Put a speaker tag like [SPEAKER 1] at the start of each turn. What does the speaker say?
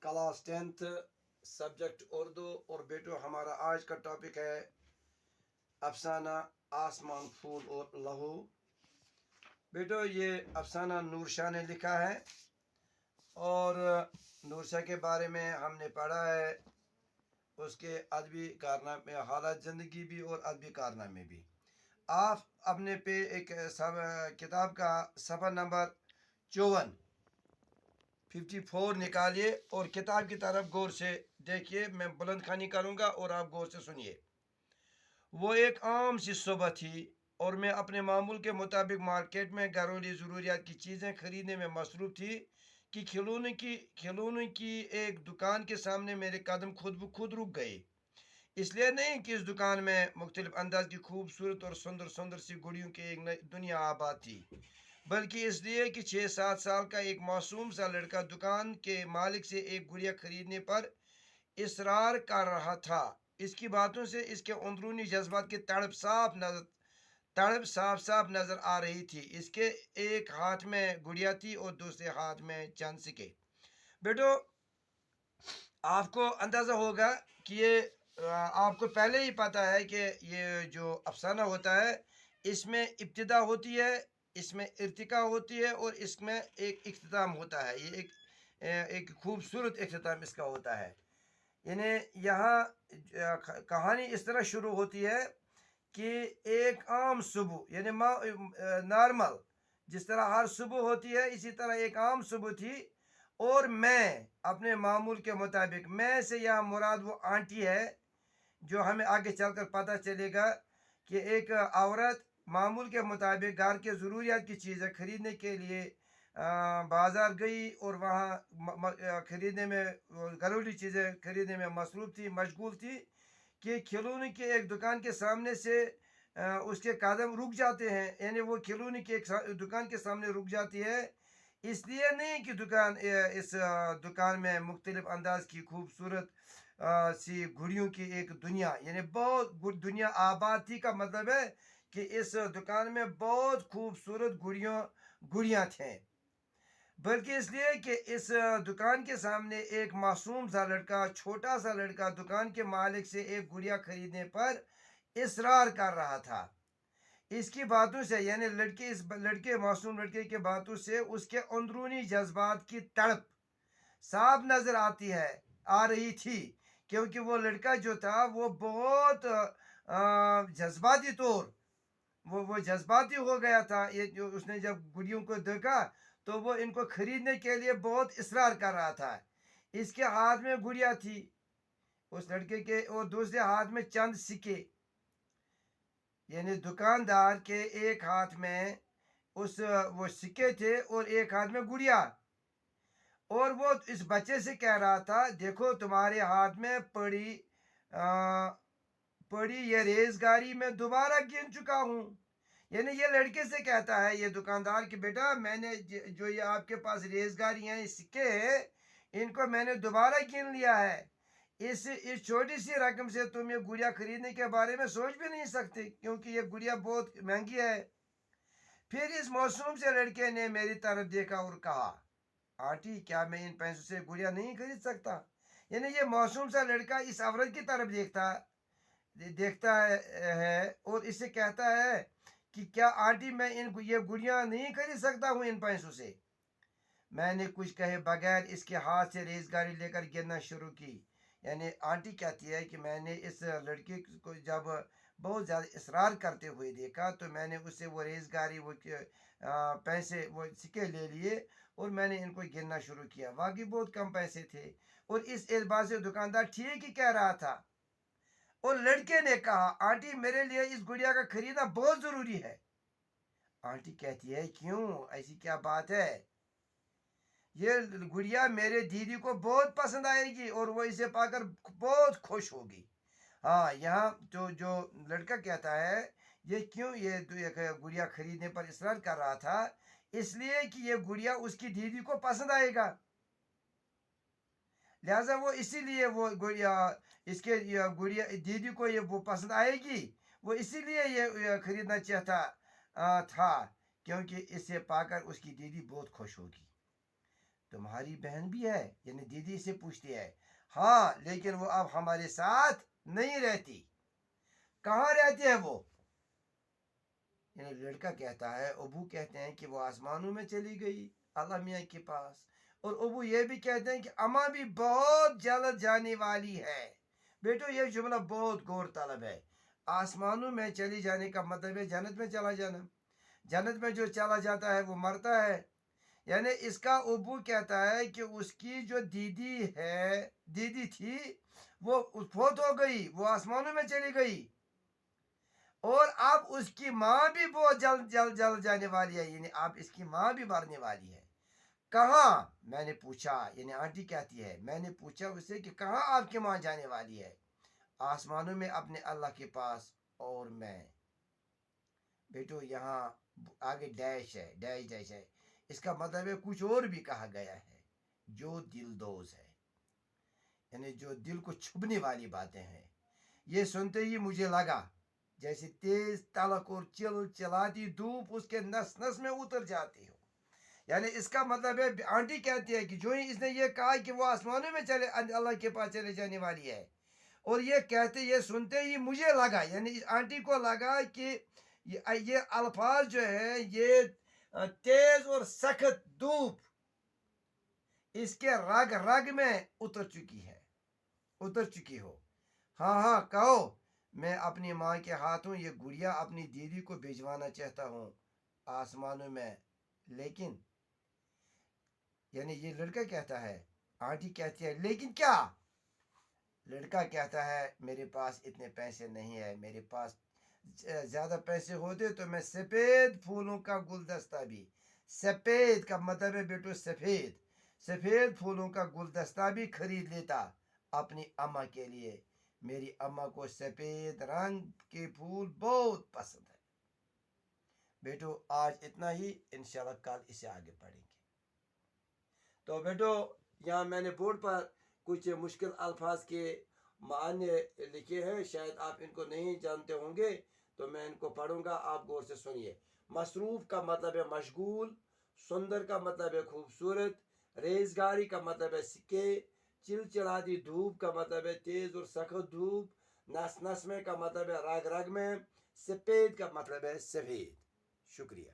[SPEAKER 1] Class 10th subject Urdu. और बेटो हमारा आज का टॉपिक है अफसाना आसमान फूल और लहू। बेटो ये अफसाना नूर शाह ने लिखा है और नूर शाह के बारे में हमने पढ़ा है, उसके अदबी कारनामे, हालत ज़िंदगी भी और अदबी कारनामे भी। आप अपने पे एक किताब का सफ़ा नंबर 54 निकालिए और किताब की तरफ गौर से देखिए। मैं बुलंद खानी करूँगा और आप गौर से सुनिए। वो एक आम सी सुबह थी और मैं अपने मामूल के मुताबिक मार्केट में घरेलू ज़रूरियात की चीज़ें खरीदने में मसरूफ़ थी कि खिलौने की एक दुकान के सामने मेरे कदम खुद ब खुद रुक गए। इसलिए नहीं कि इस दुकान में मुख्तलिफ अंदाज की खूबसूरत और सुंदर सुंदर सी गुड़ियों की एक नई दुनिया आबाद थी, बल्कि इसलिए कि 6-7 साल का एक मासूम सा लड़का दुकान के मालिक से एक गुड़िया खरीदने पर इसरार कर रहा था। इसकी बातों से इसके अंदरूनी जज्बात की तड़प साफ साफ नजर आ रही थी। इसके एक हाथ में गुड़िया थी और दूसरे हाथ में चंद सिक्के। बेटो, आपको अंदाज़ा होगा कि ये आपको पहले ही पता है कि ये जो अफसाना होता है इसमें इब्तिदा होती है, इसमें इर्तिका होती है और इसमें एक इख्तिताम होता है। ये एक खूबसूरत इख्तिताम इसका होता है। यानी यहाँ कहानी इस तरह शुरू होती है कि एक आम सुबह, यानी नॉर्मल जिस तरह हर सुबह होती है इसी तरह एक आम सुबह थी और मैं अपने मामूल के मुताबिक, मैं से यहाँ मुराद वो आंटी है जो हमें आगे चलकर पता चलेगा कि एक औरत मामूल के मुताबिक घर के ज़रूरियात की चीज़ें खरीदने के लिए बाज़ार गई और वहाँ खरीदने में, घरेलू चीज़ें खरीदने में मसरूफ़ थी, मशगूल थी कि खिलौने की एक दुकान के सामने से उसके कदम रुक जाते हैं। यानी वो खिलौने की एक दुकान के सामने रुक जाती है, इसलिए नहीं कि इस दुकान में मुख्तलिफ अंदाज की खूबसूरत सी गुड़ियों की एक दुनिया, यानी बहुत दुनिया आबाद थी का मतलब है कि इस दुकान में बहुत खूबसूरत गुड़ियाँ थे, बल्कि इसलिए कि इस दुकान के सामने एक मासूम सा लड़का, छोटा सा लड़का दुकान के मालिक से एक गुड़िया खरीदने पर इसरार कर रहा था। इसकी बातों से, यानी इस मासूम लड़के के बातों से उसके अंदरूनी जज्बात की तड़प साफ नजर आ रही थी, क्योंकि वो लड़का जो था वो बहुत जज्बाती तौर वो जज्बाती हो गया था। ये जो उसने जब गुड़ियों को देखा तो वो इनको खरीदने के लिए बहुत इसरार कर रहा था। इसके हाथ में गुड़िया थी उस लड़के के और दूसरे हाथ में चंद सिक्के, यानी दुकानदार के एक हाथ में वो सिक्के थे और एक हाथ में गुड़िया। और वो इस बच्चे से कह रहा था, देखो तुम्हारे हाथ में पड़ी ये रेजगारी मैं दोबारा गिन चुका हूँ। यानी ये लड़के से कहता है ये दुकानदार कि बेटा, मैंने जो ये आपके पास रेजगारी हैं, सिक्के हैं, इनको मैंने दोबारा गिन लिया है। इस छोटी सी रकम से तुम ये गुड़िया खरीदने के बारे में सोच भी नहीं सकते, क्योंकि ये गुड़िया बहुत महंगी है। फिर इस मासूम से लड़के ने मेरी तरफ देखा और कहा, आंटी क्या मैं इन पैसों से गुड़िया नहीं खरीद सकता? यानी ये मासूम सा लड़का इस औरत की तरफ देखता है और इससे कहता है कि क्या आंटी मैं ये गुड़िया नहीं खरीद सकता हूँ इन पैसों से? मैंने कुछ कहे बगैर इसके हाथ से रेजगारी लेकर गिरना शुरू की। यानी आंटी कहती है कि मैंने इस लड़के को जब बहुत ज़्यादा इसरार करते हुए देखा तो मैंने उससे वो रेजगारी, वो पैसे, वो सिक्के ले लिए और मैंने इनको गिनना शुरू किया। वाकई बहुत कम पैसे थे और इस एतबार से दुकानदार ठीक ही कह रहा था। और लड़के ने कहा, आंटी मेरे लिए इस गुड़िया का खरीदना बहुत ज़रूरी है। आंटी कहती है, क्यों, ऐसी क्या बात है? ये गुड़िया मेरे दीदी को बहुत पसंद आएगी और वो इसे पाकर बहुत खुश होगी। हाँ, यहाँ जो लड़का कहता है ये क्यों ये गुड़िया खरीदने पर इसरार कर रहा था, इसलिए कि ये गुड़िया उसकी दीदी को पसंद आएगा, लिहाजा वो इसीलिए वो गुड़िया गुड़िया दीदी को ये वो पसंद आएगी, वो इसीलिए ये खरीदना चाहता था, क्योंकि इसे पाकर उसकी दीदी बहुत खुश होगी। تمہاری بہن بھی ہے؟ یعنی دیدی سے پوچھتی ہے. ہاں لیکن وہ اب ہمارے ساتھ نہیں رہتی. کہاں رہتی ہے وہ؟ یعنی لڑکا کہتا ہے، ابو کہتے ہیں کہ وہ آسمانوں میں چلی گئی اللہ میاں کے پاس. اور ابو یہ بھی کہتے ہیں کہ اماں بھی بہت جلد جانے والی ہے. بیٹو یہ جملہ بہت غور طلب ہے. آسمانوں میں چلی جانے کا مطلب ہے جنت میں چلا جانا. جنت میں جو چلا جاتا ہے وہ مرتا ہے. یعنی اس کا ابو کہتا ہے کہ اس کی جو دیدی تھی وہ فوت ہو گئی، وہ آسمانوں میں چلی گئی. اور اب اس کی ماں بھی بہت جلد جانے والی ہے. یعنی اب اس کی ماں بھی مرنے والی ہے. کہاں؟ میں نے پوچھا. یعنی آنٹی کہتی ہے میں نے پوچھا اسے کہ کہاں آپ کی ماں جانے والی ہے؟ آسمانوں میں اپنے اللہ کے پاس. اور میں. بیٹو یہاں آگے ڈیش ہے، ڈیش ہے. اس کا مطلب ہے کچھ اور بھی کہا گیا ہے جو دل دوز ہے، یعنی جو دل کو چھپنے والی باتیں ہیں. یہ سنتے ہی مجھے لگا جیسے تیز تلک اور چلاتی دھوپ اس کے نس نس میں اتر جاتی ہو. یعنی اس کا مطلب ہے آنٹی کہتی ہے کہ جو ہی اس نے یہ کہا کہ وہ آسمانوں میں چلے اللہ کے پاس چلے جانے والی ہے، اور یہ سنتے ہی مجھے لگا، یعنی آنٹی کو لگا کہ یہ الفاظ جو ہے یہ تیز اور سخت دھوپ اس کے رگ رگ میں اتر چکی ہو. ہاں کہو. میں اپنی ماں کے ہاتھوں یہ گڑیا اپنی دیدی کو بھیجوانا چاہتا ہوں آسمانوں میں. لیکن یعنی یہ لڑکا کہتا ہے، آنٹی کہتی ہے لیکن کیا؟ لڑکا کہتا ہے میرے پاس اتنے پیسے نہیں ہے. میرے پاس زیادہ پیسے ہوتے تو میں سفید پھولوں کا گلدستہ بھی، سفید کا مطلب ہے بیٹو سفید پھولوں کا گلدستہ بھی خرید لیتا اپنی اماں کے لیے. میری اماں کو سفید رنگ کے پھول بہت پسند ہے. بیٹو آج اتنا ہی، انشاءاللہ کل اسے آگے پڑھیں گے. تو بیٹو یہاں میں نے بورڈ پر کچھ مشکل الفاظ کے معنی لکھے ہیں، شاید آپ ان کو نہیں جانتے ہوں گے، تو میں ان کو پڑھوں گا، آپ غور سے سنیے. مصروف کا مطلب ہے مشغول. سندر کا مطلب ہے خوبصورت. ریزگاری کا مطلب ہے سکے. چلچلاتی دھوپ کا مطلب ہے تیز اور سخت دھوپ. نس نس میں کا مطلب ہے رگ رگ میں. سفید کا مطلب ہے سفید. شکریہ.